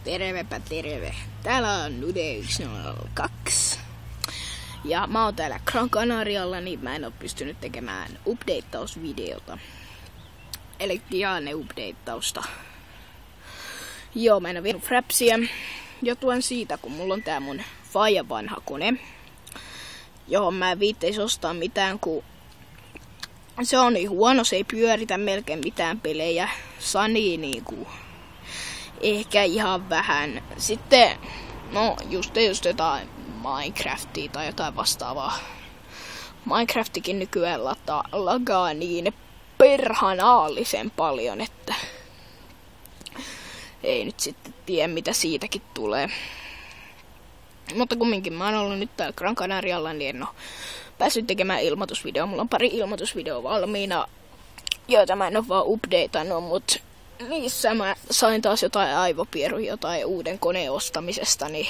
Tervepä terve. Täällä on Nude 102. Ja mä oon täällä Gran Canarialla, niin mä en oo pystynyt tekemään updateausvideota. Eli Diane updateausta. Joo, mä en oo vienyt Frapsia. Johtuen siitä, kun mulla on tää mun faijan vanha kone, johon mä en viitteis ostaa mitään, kun se on niin huono, se ei pyöritä melkein mitään pelejä. Sani niinku ehkä ihan vähän. Sitten, no just jotain Minecraftia tai jotain vastaavaa. Minecraftikin nykyään lagaa niin perhanaallisen paljon, että ei nyt sitten tiedä mitä siitäkin tulee. Mutta kumminkin mä oon ollut nyt täällä Gran Canarialla, niin en oo päässyt tekemään ilmoitusvideoa. Mulla on pari ilmoitusvideoa valmiina, joita mä en oo vaan updateannut, mut niissä mä sain taas jotain aivopieruja jotain uuden koneen ostamisesta, niin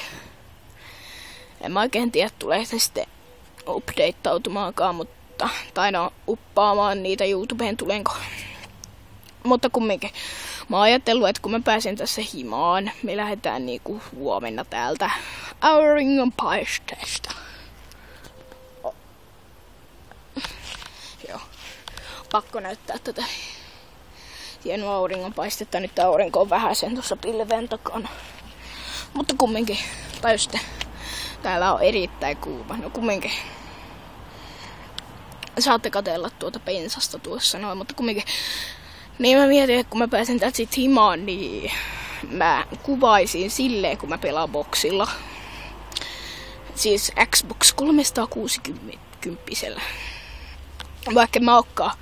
en mä oikein tiedä, tulee se sitten updateautumaankaan, mutta tai no uppaamaan niitä YouTubeen tulenko. Mutta kumminkin mä oon ajatellut, että kun mä pääsen tässä himaan, me lähdetään niinku huomenna täältä auringonpaisteesta. Joo, pakko näyttää tätä hienoa auringonpaistetta. Nyt aurinko on vähän sen tuossa pilven takana. Mutta kumminkin, tai sitten täällä on erittäin kuuma. No kumminkin saatte katsella tuota pensasta tuossa noin, mutta kumminkin. Niin mä mietin, että kun mä pääsen täältä sit himaan, niin mä kuvaisin silleen, kun mä pelaan boksilla. Siis Xbox 360. Vaikka mä oonkaan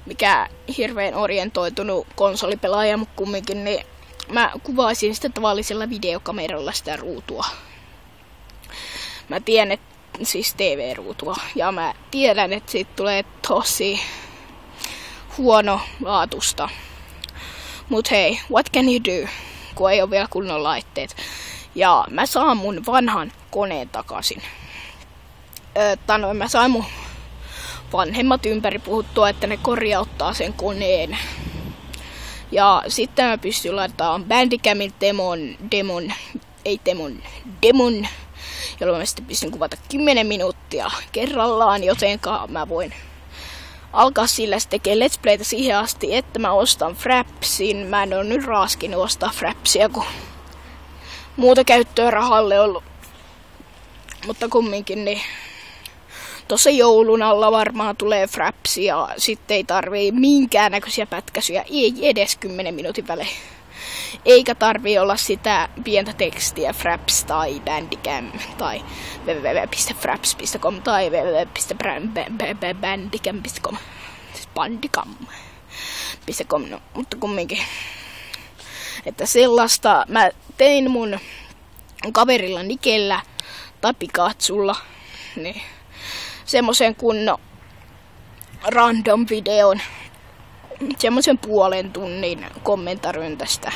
mikä hirveän orientoitunut konsolipelaaja, mutta kumminkin, niin mä kuvaisin sitä tavallisella videokameralla sitä ruutua. Mä tiedän, että siis TV-ruutua, ja mä tiedän, että siitä tulee tosi huono laatusta. Mut hei, what can you do, kun ei oo vielä kunnon laitteet. Ja mä saan mun vanhan koneen takaisin. Mä sain mun vanhemmat ympäri puhuttua, että ne korjauttaa sen koneen. Ja sitten mä pystyn laittamaan Bandicammin demon, jolloin mä sitten pystyn kuvata 10 minuuttia kerrallaan, jotenka mä voin alkaa sillä tekemään Let's Playtä siihen asti, että mä ostan Frapsin. Mä en oo nyt raaskinut ostaa Frapsia, kun muuta käyttöä rahalle ollut. Mutta kumminkin, niin tossa joulun alla varmaan tulee Fraps ja sitten ei tarvii minkäännäköisiä pätkäisyjä, ei edes 10 minuutin välein. Eikä tarvii olla sitä pientä tekstiä Fraps tai Bandicam tai www.fraps.com tai www.bandicam.com. Siis bandicam.com, no, mutta kumminkin. Että sellaista mä tein mun kaverilla Nikellä tai Pikatsulla, niin semmosen kunnon random videon, semmosen puolen tunnin kommentaroin tästä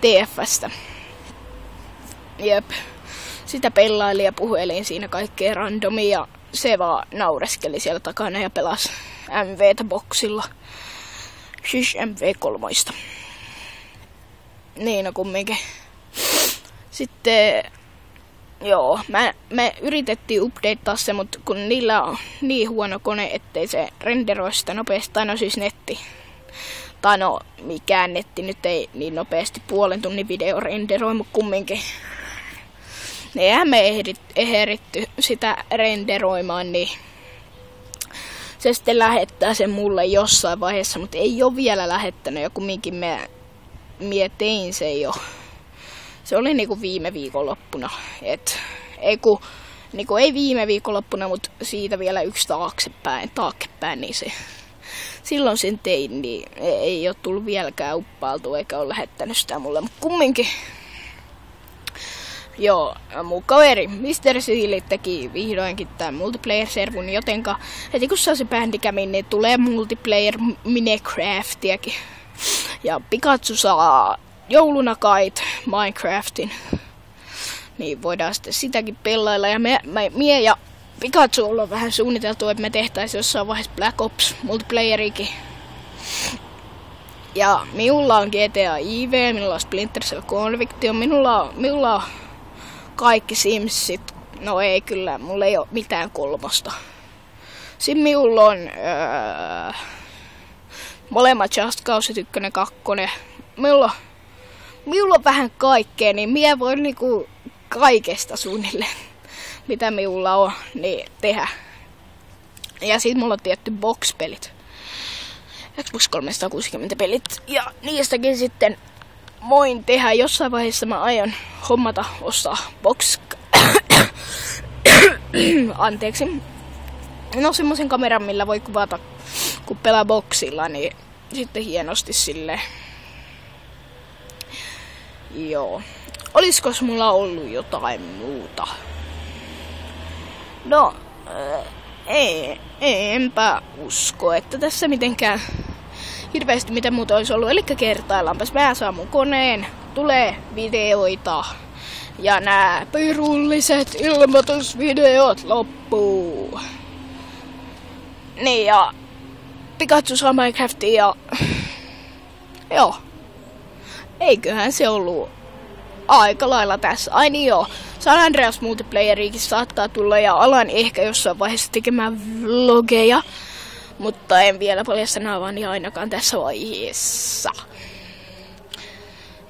TF:stä. Jep, sitä pelailin ja puhelin siinä kaikkea randomia ja se vaan naureskeli siellä takana ja pelasi MVtä boksilla. Siis MV3. Niin no kumminkin. Sitten joo, me yritettiin updatea se, mutta kun niillä on niin huono kone, ettei se renderoi sitä nopeasti, tai no siis netti. Tai no, mikään netti nyt ei niin nopeasti puolen tunnin video renderoi, mutta kumminkin. Eihän me ehditty sitä renderoimaan, niin se sitten lähettää sen mulle jossain vaiheessa, mutta ei ole vielä lähettänyt, ja kumminkin mie tein se jo. Se oli niinku viime viikonloppuna, ei viime viikonloppuna, mutta siitä vielä yksi taaksepäin, niin se silloin sen tein, niin ei ole tullut vieläkään uppailtua eikä ole lähettänyt sitä mulle, mutta kumminkin. Joo, mun kaveri Mr. Sealy teki vihdoinkin tämän multiplayer-servun, jotenka heti kun saa se Bandicamin, niin tulee multiplayer Minecraftiakin. Ja Pikatsu saa joulunakait Minecraftin, niin voidaan sitten sitäkin pelailla. Ja mie ja Pikatsu ollaan vähän suunniteltu, että me tehtäisiin jossain vaiheessa Black Ops multiplayerikin. Ja minulla on GTA IV, minulla on Splinter Cell Conviction, minulla on kaikki Simsit. No ei kyllä, mulla ei ole mitään 3. Sitten minulla on molemmat Just Cause 1, 2. Minulla on vähän kaikkea, niin minä voin niinku kaikesta suunnilleen, mitä minulla on, niin tehdä. Ja sit mulla on tietty box-pelit. Xbox 360 pelit. Ja niistäkin sitten voin tehdä. Jossain vaiheessa mä aion ostaa box. Anteeksi. No semmosen kameran, millä voi kuvata, kun pelaa boxilla, niin sitten hienosti silleen. Joo. Oliskos mulla ollut jotain muuta? No, enpä usko, että tässä mitenkään hirveästi mitä muuta olisi ollut. Elikkä kertaillaanpas. Mä saan mun koneen, tulee videoita ja nää pirulliset ilmoitusvideot loppuu. Niin ja Pikachu saa Minecraftia ja joo. Eiköhän se ollut aika lailla tässä. Ai niin joo. San Andreas multiplayeriikin saattaa tulla ja alan ehkä jossain vaiheessa tekemään vlogeja. Mutta en vielä paljasta naavani ainakaan tässä vaiheessa.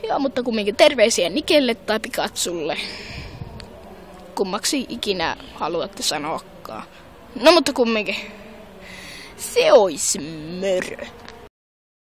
Joo, mutta kumminkin terveisiä Nikelle tai Pikachulle. Kummaksi ikinä haluatte sanoakaan. No mutta kumminkin. Se ois mörö.